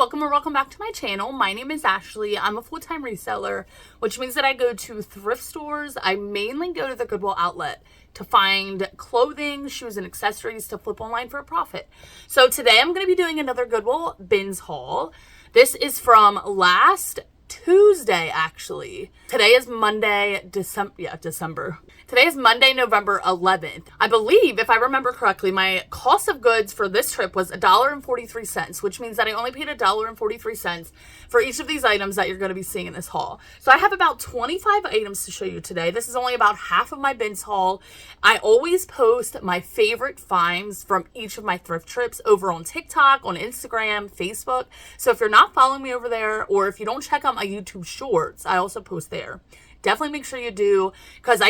welcome or welcome back to my channel. My name is Ashley. I'm a full-time reseller, which means that I go to thrift stores. I mainly go to the Goodwill outlet to find clothing, shoes, and accessories to flip online for a profit. So today I'm going to be doing another Goodwill Bins haul. This is from last Tuesday, actually. Today is Monday, December. Today is Monday, November 11th. I believe, if I remember correctly, my cost of goods for this trip was $1.43, which means that I only paid $1.43 for each of these items that you're going to be seeing in this haul. So I have about 25 items to show you today. This is only about half of my bins haul. I always post my favorite finds from each of my thrift trips over on TikTok, on Instagram, Facebook. So if you're not following me over there, or if you don't check out my YouTube shorts, I also post there. Definitely make sure you do, because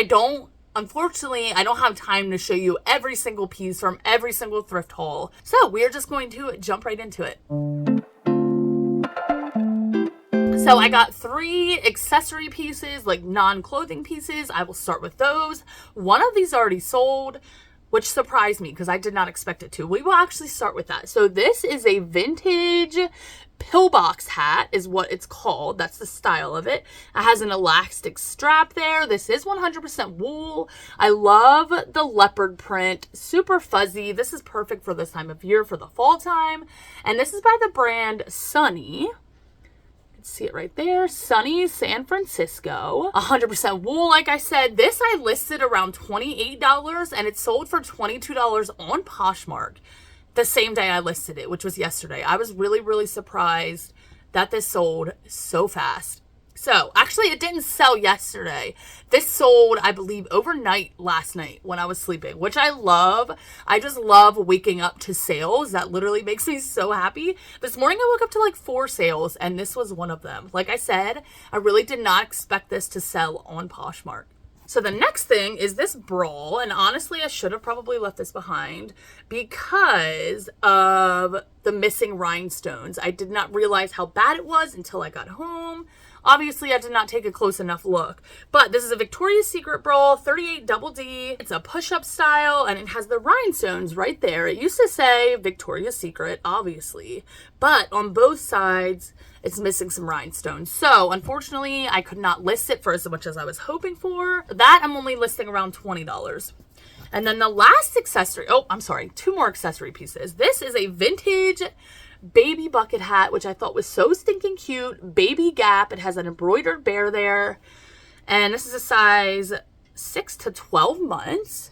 unfortunately, I don't have time to show you every single piece from every single thrift haul. So we are just going to jump right into it. So I got 3 accessory pieces, like non-clothing pieces. I will start with those. One of these already sold, which surprised me because I did not expect it to. We will actually start with that. So this is a vintage pillbox hat is what it's called. That's the style of it. It has an elastic strap there. This is 100% wool. I love the leopard print. Super fuzzy. This is perfect for this time of year, for the fall time. And this is by the brand Sunny. See it right there. Sunny San Francisco. 100% wool, like I said. This I listed around $28 and it sold for $22 on Poshmark the same day I listed it, which was yesterday. I was really surprised that this sold so fast. So actually it didn't sell yesterday. This sold, I believe, overnight last night when I was sleeping, which I love. I just love waking up to sales. That literally makes me so happy. This morning I woke up to like 4 sales and this was one of them. Like I said, I really did not expect this to sell on Poshmark. So the next thing is this bra, and honestly I should have probably left this behind because of the missing rhinestones. I did not realize how bad it was until I got home. Obviously, I did not take a close enough look, but this is a Victoria's Secret bra, 38 double D. It's a push-up style, and it has the rhinestones right there. It used to say Victoria's Secret, obviously, but on both sides, it's missing some rhinestones. So, unfortunately, I could not list it for as much as I was hoping for. That I'm only listing around $20. And then the last accessory, 2 more accessory pieces. This is a vintage baby bucket hat, which I thought was so stinking cute. Baby Gap. It has an embroidered bear there. And this is a size 6 to 12 months.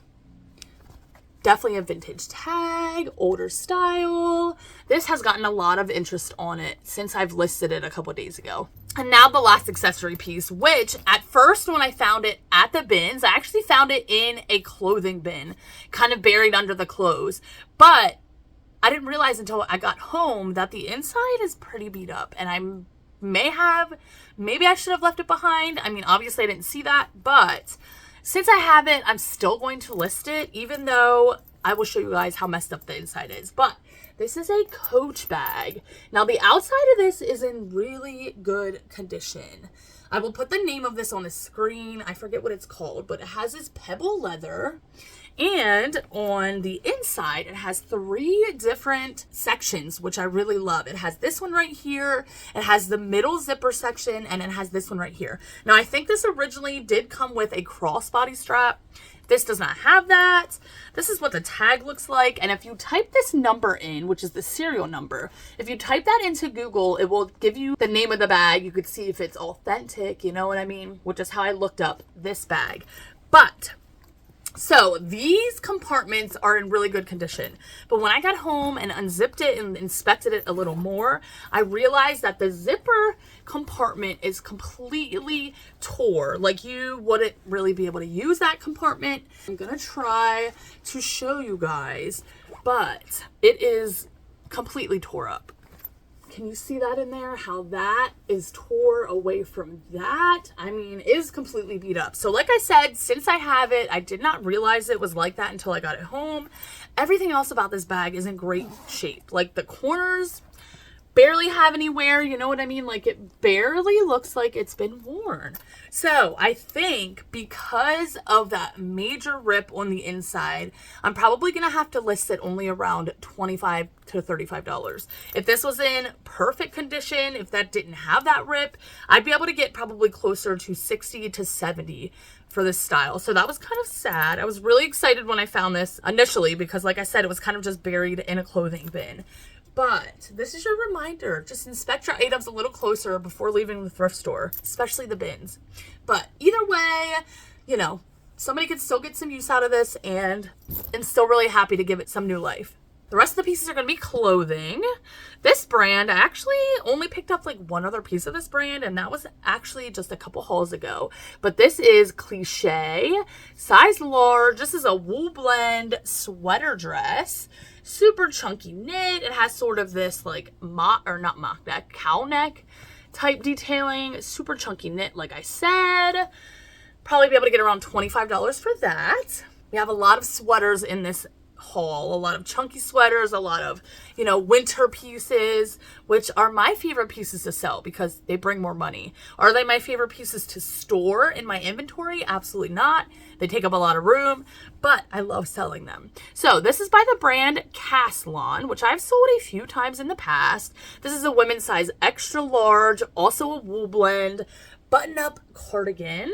Definitely a vintage tag, older style. This has gotten a lot of interest on it since I've listed it a couple days ago. And now the last accessory piece, which at first when I found it at the bins, I actually found it in a clothing bin, kind of buried under the clothes. But I didn't realize until I got home that the inside is pretty beat up, and maybe I should have left it behind. I mean, obviously I didn't see that, but since I have it, I'm still going to list it, even though I will show you guys how messed up the inside is. But this is a Coach bag. Now the outside of this is in really good condition. I will put the name of this on the screen. I forget what it's called, but it has this pebble leather. And on the inside, it has 3 different sections, which I really love. It has this one right here, it has the middle zipper section, and it has this one right here. Now, I think this originally did come with a crossbody strap. This does not have that. This is what the tag looks like. And if you type this number in, which is the serial number, if you type that into Google, it will give you the name of the bag. You could see if it's authentic, you know what I mean? Which is how I looked up this bag. But so these compartments are in really good condition, but when I got home and unzipped it and inspected it a little more, I realized that the zipper compartment is completely tore. Like, you wouldn't really be able to use that compartment. I'm gonna try to show you guys, but it is completely tore up. Can you see that in there? How that is tore away from that? I mean, it is completely beat up. So like I said, since I have it, I did not realize it was like that until I got it home. Everything else about this bag is in great shape. Like the corners barely have any wear, you know what I mean? Like it barely looks like it's been worn. So I think because of that major rip on the inside, I'm probably gonna have to list it only around $25 to $35. If this was in perfect condition, if that didn't have that rip, I'd be able to get probably closer to 60 to 70 for this style. So that was kind of sad. I was really excited when I found this initially because like I said, it was kind of just buried in a clothing bin. But this is your reminder. Just inspect your items a little closer before leaving the thrift store, especially the bins. But either way, you know, somebody could still get some use out of this and still really happy to give it some new life. The rest of the pieces are going to be clothing. This brand, I actually only picked up like one other piece of this brand, and that was actually just a couple hauls ago. But this is Cliche, size large. This is a wool blend sweater dress. Super chunky knit. It has sort of this like cow neck type detailing. Super chunky knit, like I said. Probably be able to get around $25 for that. We have a lot of sweaters in this haul, a lot of chunky sweaters, a lot of, you know, winter pieces, which are my favorite pieces to sell because they bring more money. Are they my favorite pieces to store in my inventory? Absolutely not. They take up a lot of room, but I love selling them. So this is by the brand Caslon, which I've sold a few times in the past. This is a women's size extra large, also a wool blend button-up cardigan.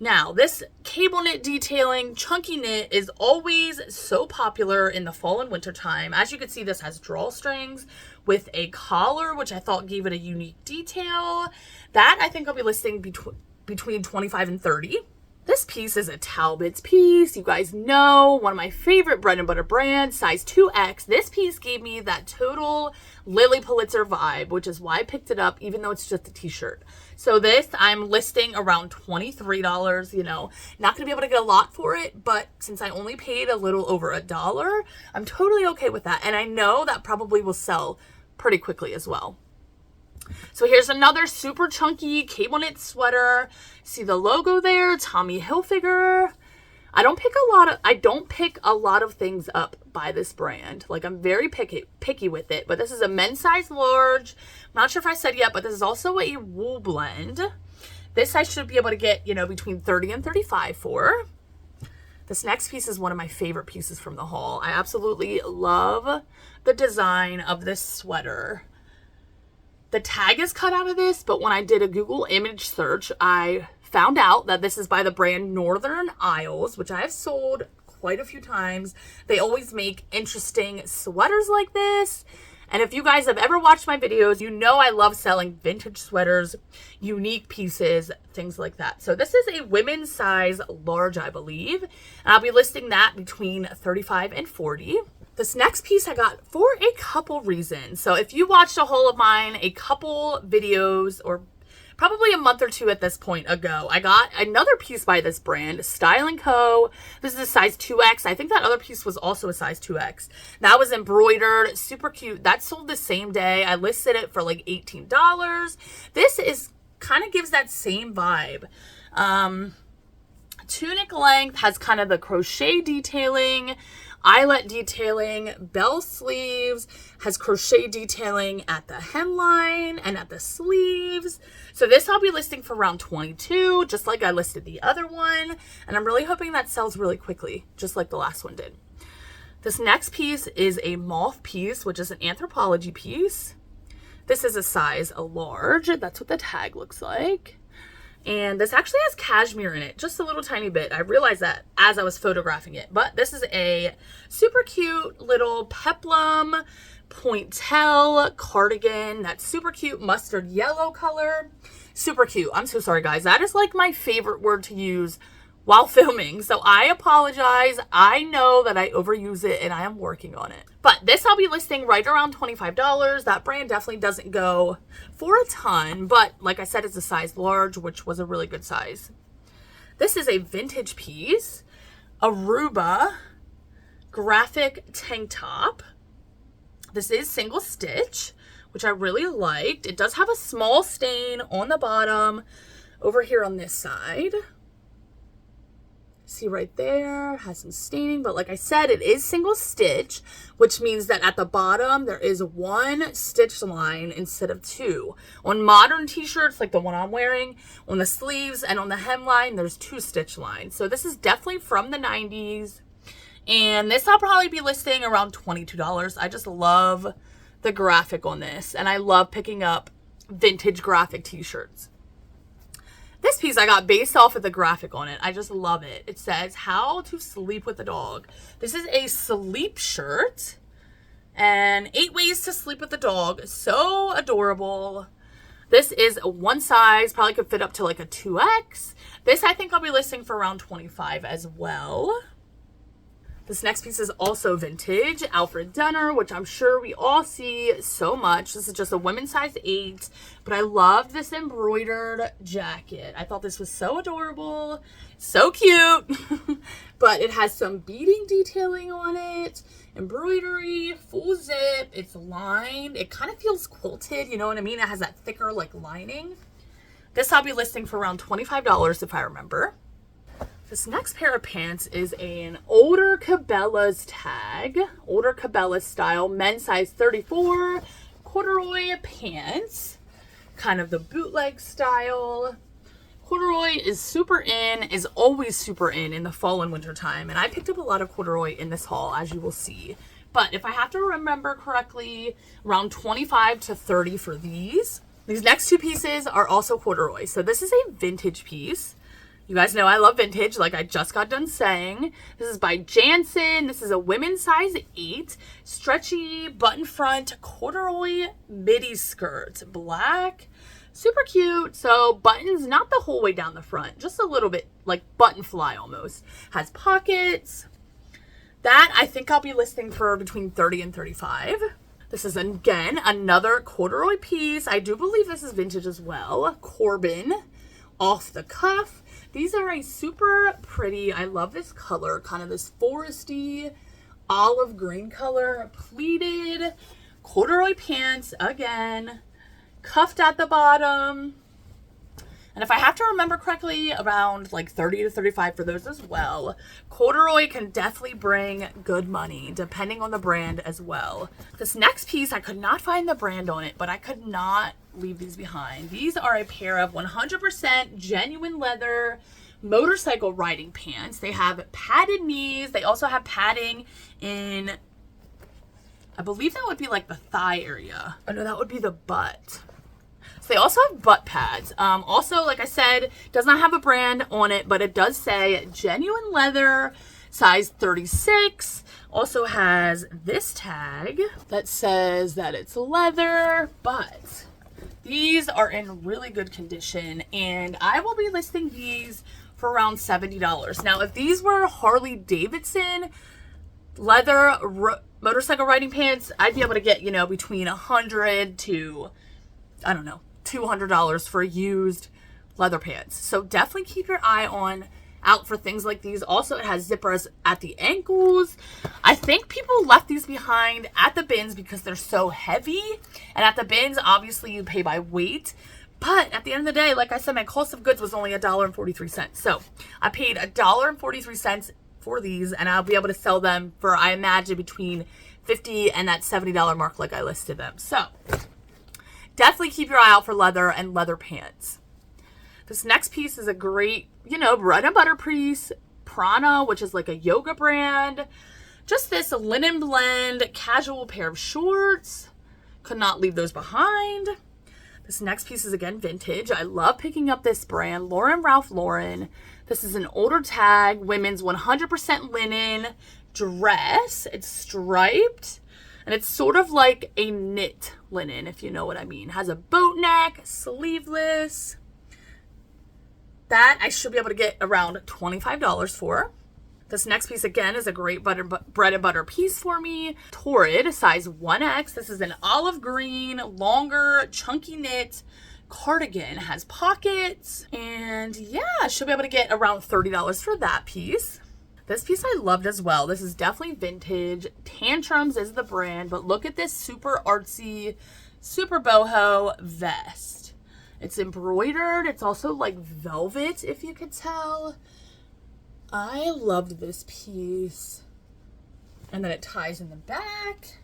Now, this cable knit detailing, chunky knit is always so popular in the fall and winter time. As you can see, this has drawstrings with a collar, which I thought gave it a unique detail. That I think I'll be listing between 25 and 30. This piece is a Talbot's piece. You guys know, one of my favorite bread and butter brands, size 2X. This piece gave me that total Lily Pulitzer vibe, which is why I picked it up, even though it's just a t-shirt. So this, I'm listing around $23, you know. Not going to be able to get a lot for it, but since I only paid a little over $1, I'm totally okay with that. And I know that probably will sell pretty quickly as well. So here's another super chunky cable knit sweater. See the logo there, Tommy Hilfiger. I don't pick a lot of things up by this brand. Like I'm very picky with it, but this is a men's size large. I'm not sure if I said yet, but this is also a wool blend. This I should be able to get, you know, between 30 and 35 for. This next piece is one of my favorite pieces from the haul. I absolutely love the design of this sweater. The tag is cut out of this, but when I did a Google image search, I found out that this is by the brand Northern Isles, which I have sold quite a few times. They always make interesting sweaters like this. And if you guys have ever watched my videos, you know I love selling vintage sweaters, unique pieces, things like that. So this is a women's size large, I believe. And I'll be listing that between 35 and 40. This next piece I got for a couple reasons. So if you watched a haul of mine a couple videos or probably a month or two at this point ago, I got another piece by this brand, Style & Co. This is a size 2X. I think that other piece was also a size 2X. That was embroidered, super cute. That sold the same day. I listed it for like $18. This is kind of gives that same vibe. Tunic length has kind of the crochet detailing, eyelet detailing, bell sleeves, has crochet detailing at the hemline and at the sleeves. So this I'll be listing for around $22, just like I listed the other one. And I'm really hoping that sells really quickly, just like the last one did. This next piece is a moth piece, which is an anthropology piece. This is a size large. That's what the tag looks like. And this actually has cashmere in it, just a little tiny bit. I realized that as I was photographing it. But this is a super cute little peplum pointel cardigan. That's super cute mustard yellow color. Super cute. I'm so sorry, guys. That is like my favorite word to use while filming. So I apologize. I know that I overuse it and I am working on it. But this I'll be listing right around $25. That brand definitely doesn't go for a ton, but like I said, it's a size large, which was a really good size. This is a vintage piece, Aruba graphic tank top. This is single stitch, which I really liked. It does have a small stain on the bottom over here on this side. See right there, has some staining, but like I said, it is single stitch, which means that at the bottom there is one stitch line instead of two. On modern t-shirts, like the one I'm wearing, on the sleeves and on the hemline, there's two stitch lines. So this is definitely from the 90s, and this I'll probably be listing around $22. I just love the graphic on this, and I love picking up vintage graphic t-shirts. This piece I got based off of the graphic on it. I just love it. It says, how to sleep with a dog. This is a sleep shirt. And 8 ways to sleep with a dog. So adorable. This is one size. Probably could fit up to like a 2X. This I think I'll be listing for around $25 as well. This next piece is also vintage, Alfred Dunner, which I'm sure we all see so much. This is just a women's size 8, but I love this embroidered jacket. I thought this was so adorable, so cute, but it has some beading detailing on it, embroidery, full zip, it's lined. It kind of feels quilted, you know what I mean? It has that thicker like lining. This I'll be listing for around $25 if I remember. This next pair of pants is an older Cabela's tag, older Cabela's style, men's size 34, corduroy pants, kind of the bootleg style. Corduroy is super in, is always super in the fall and winter time, and I picked up a lot of corduroy in this haul, as you will see. But if I have to remember correctly, around $25 to $30 for these. These next two pieces are also corduroy, so this is a vintage piece. You guys know I love vintage, like I just got done saying. This is by Jansen. This is a women's size 8, stretchy button front corduroy midi skirt, black, super cute. So buttons not the whole way down the front, just a little bit like button fly almost. Has pockets. That I think I'll be listing for between $30 and $35. This is again another corduroy piece. I do believe this is vintage as well. Corbin, off the cuff. These are a super pretty, I love this color, kind of this foresty olive green color, pleated corduroy pants, again, cuffed at the bottom. And if I have to remember correctly, around like $30 to $35 for those as well. Corduroy can definitely bring good money, depending on the brand as well. This next piece, I could not find the brand on it, but I could not leave these behind. These are a pair of 100% genuine leather motorcycle riding pants. They have padded knees. They also have padding in, I believe that would be like the thigh area. Oh no, that would be the butt. So they also have butt pads. Also, like I said, does not have a brand on it, but it does say genuine leather, size 36. Also has this tag that says that it's leather, but these are in really good condition, and I will be listing these for around $70. Now, if these were Harley Davidson leather motorcycle riding pants, I'd be able to get, you know, between $100 to, I don't know, $200 for used leather pants. So definitely keep your eye out for things like these. Also, it has zippers at the ankles. I think people left these behind at the bins because they're so heavy. And at the bins, obviously, you pay by weight. But at the end of the day, like I said, my cost of goods was only $1.43. So I paid $1.43 for these, and I'll be able to sell them for, I imagine, between $50 and that $70 mark like I listed them. So definitely keep your eye out for leather and leather pants. This next piece is a great, you know, bread and butter piece. Prana, which is like a yoga brand. Just this linen blend, casual pair of shorts. Could not leave those behind. This next piece is again vintage. I love picking up this brand, Lauren Ralph Lauren. This is an older tag, women's 100% linen dress. It's striped. And it's sort of like a knit linen, if you know what I mean. Has a boat neck, sleeveless. That I should be able to get around $25 for. This next piece again is a great bread and butter piece for me. Torrid, size 1X. This is an olive green, longer, chunky knit cardigan. Has pockets. And yeah, I should be able to get around $30 for that piece. This piece I loved as well. This is definitely vintage. Tantrums is the brand, but look at this super artsy, super boho vest. It's embroidered. It's also like velvet, if you could tell. I loved this piece. And then it ties in the back.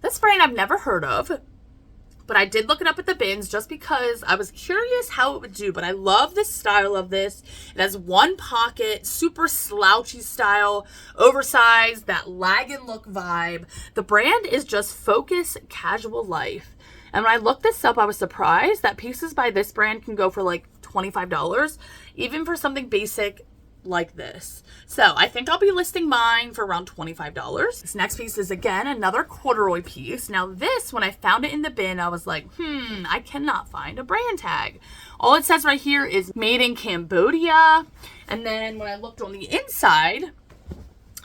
This brand I've never heard of, but I did look it up at the bins just because I was curious how it would do. But I love the style of this. It has one pocket, super slouchy style, oversized, that lag and look vibe. The brand is just Focus Casual Life. And when I looked this up, I was surprised that pieces by this brand can go for like $25, even for something basic like this. So I think I'll be listing mine for around $25. This next piece is again another corduroy piece. Now this, when I found it in the bin, I was like, I cannot find a brand tag. All it says right here is made in Cambodia. And then when I looked on the inside,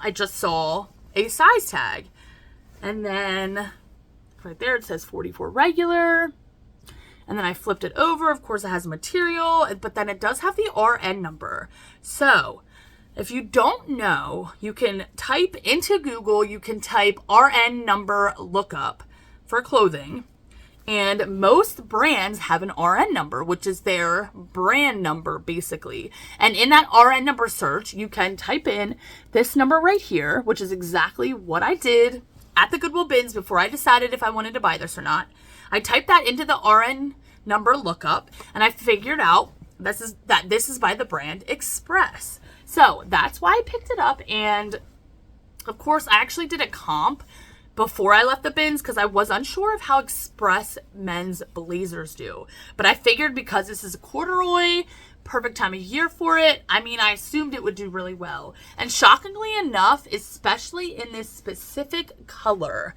I just saw a size tag. And then right there it says 44 regular. And then I flipped it over. Of course, it has material, but then it does have the RN number. So if you don't know, you can type into Google, you can type RN number lookup for clothing. And most brands have an RN number, which is their brand number, basically. And in that RN number search, you can type in this number right here, which is exactly what I did at the Goodwill Bins before I decided if I wanted to buy this or not. I typed that into the RN number lookup, and I figured out this is by the brand Express. So that's why I picked it up. And of course, I actually did a comp before I left the bins because I was unsure of how Express men's blazers do. But I figured because this is a corduroy, perfect time of year for it. I mean, I assumed it would do really well. And shockingly enough, especially in this specific color,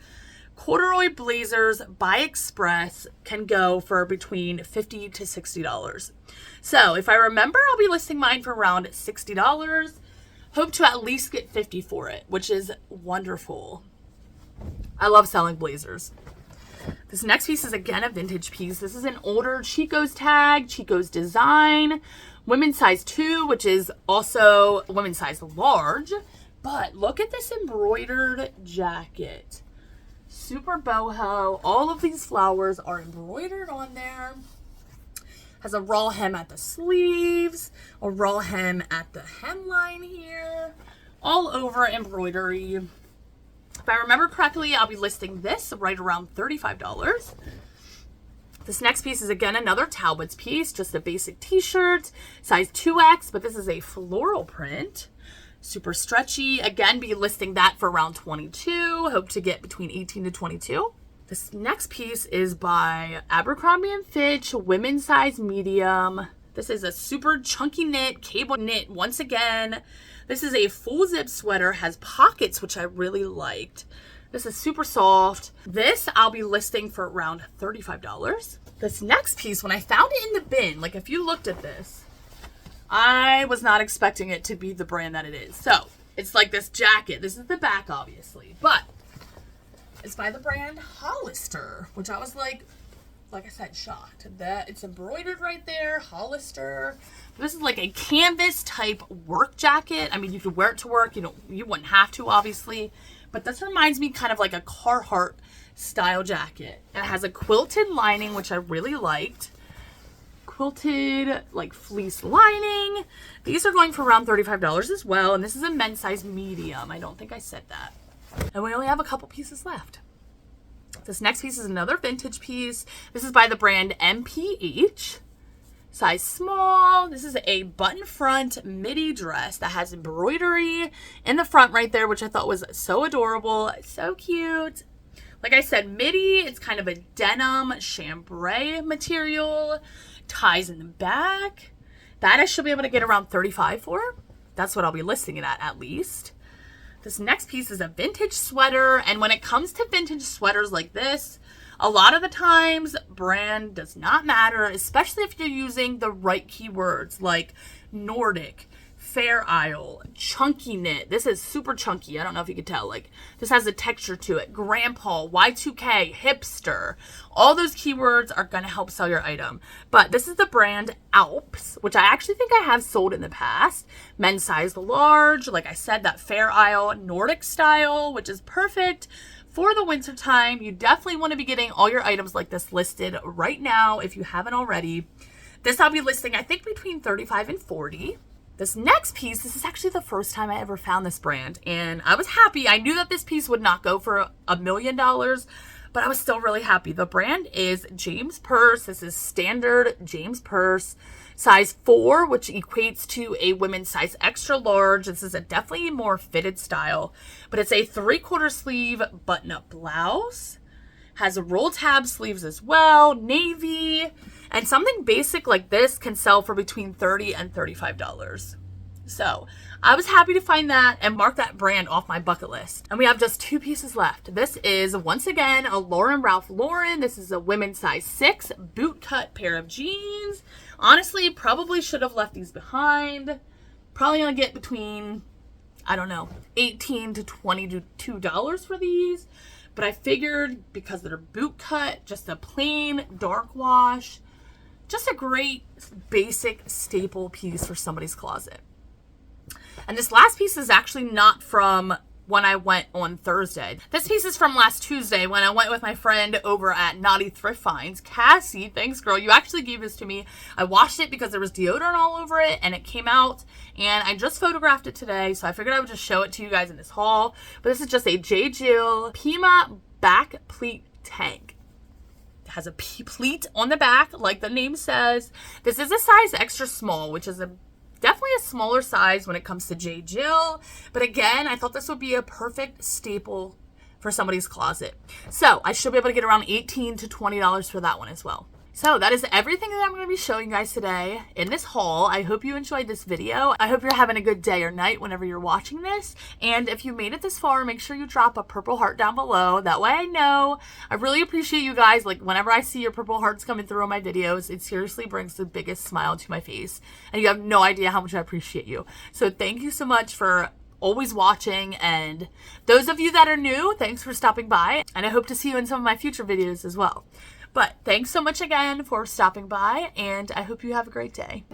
corduroy blazers by Express can go for between $50 to $60. So if I remember, I'll be listing mine for around $60. Hope to at least get $50 for it, which is wonderful. I love selling blazers. This next piece is again a vintage piece. This is an older Chico's tag, Chico's design, women's size 2, which is also women's size large. But look at this embroidered jacket. Super boho. All of these flowers are embroidered on there. Has a raw hem at the sleeves, a raw hem at the hemline here. All over embroidery. If I remember correctly, I'll be listing this right around $35. This next piece is again another Talbot's piece, just a basic t-shirt, size 2X, but this is a floral print. Super stretchy. Again, be listing that for around $22. Hope to get between $18 to $22. This next piece is by Abercrombie & Fitch, women's size medium. This is a super chunky knit, cable knit once again. This is a full zip sweater, has pockets, which I really liked. This is super soft. This I'll be listing for around $35. This next piece, when I found it in the bin, like if you looked at this, I was not expecting it to be the brand that it is. So it's like this jacket. This is the back, obviously, but it's by the brand Hollister, which I was like I said, shocked that it's embroidered right there. Hollister. This is like a canvas type work jacket. I mean, you could wear it to work. You wouldn't have to, obviously, but this reminds me kind of like a Carhartt style jacket. And it has a quilted lining, which I really liked. Quilted like fleece lining. These are going for around $35 as well. And this is a men's size medium. I don't think I said that. And we only have a couple pieces left. This next piece is another vintage piece. This is by the brand MPH. Size small. This is a button front midi dress that has embroidery in the front right there, which I thought was so adorable. So cute. Like I said, midi, it's kind of a denim chambray material. Ties in the back. That I should be able to get around $35 for. That's what I'll be listing it at least. This next piece is a vintage sweater. And when it comes to vintage sweaters like this, a lot of the times brand does not matter, especially if you're using the right keywords like Nordic, Fair Isle, chunky knit. This is super chunky. I don't know if you could tell. Like, this has a texture to it. Grandpa, Y2K, hipster. All those keywords are going to help sell your item. But this is the brand Alps, which I actually think I have sold in the past. Men's size large. Like I said, that Fair Isle Nordic style, which is perfect for the winter time. You definitely want to be getting all your items like this listed right now if you haven't already. This I'll be listing, I think, between $35 and $40. This next piece, this is actually the first time I ever found this brand, and I was happy. I knew that this piece would not go for $1 million, but I was still really happy. The brand is James Purse. This is standard James Purse, size 4, which equates to a women's size extra large. This is a definitely more fitted style, but it's a 3/4 sleeve button-up blouse. Has a roll tab sleeves as well, navy, and something basic like this can sell for between $30 and $35. So I was happy to find that and mark that brand off my bucket list. And we have just 2 pieces left. This is, once again, a Ralph Lauren. This is a women's size 6 boot cut pair of jeans. Honestly, probably should have left these behind. Probably gonna get between, I don't know, $18 to $22 for these. But I figured because they're boot cut, just a plain dark wash, just a great basic staple piece for somebody's closet. And this last piece is actually not from when I went on Thursday. This piece is from last Tuesday when I went with my friend over at Naughty Thrift Finds. Cassie, thanks girl, you actually gave this to me. I washed it because there was deodorant all over it and it came out, and I just photographed it today, so I figured I would just show it to you guys in this haul. But this is just a J. Jill Pima back pleat tank. It has a pleat on the back like the name says. This is a size extra small, which is definitely a smaller size when it comes to J. Jill. But again, I thought this would be a perfect staple for somebody's closet. So I should be able to get around $18 to $20 for that one as well. So that is everything that I'm going to be showing you guys today in this haul. I hope you enjoyed this video. I hope you're having a good day or night whenever you're watching this. And if you made it this far, make sure you drop a purple heart down below. That way I know. I really appreciate you guys. Like, whenever I see your purple hearts coming through on my videos, it seriously brings the biggest smile to my face. And you have no idea how much I appreciate you. So thank you so much for always watching, and those of you that are new, thanks for stopping by, and I hope to see you in some of my future videos as well. But thanks so much again for stopping by, and I hope you have a great day.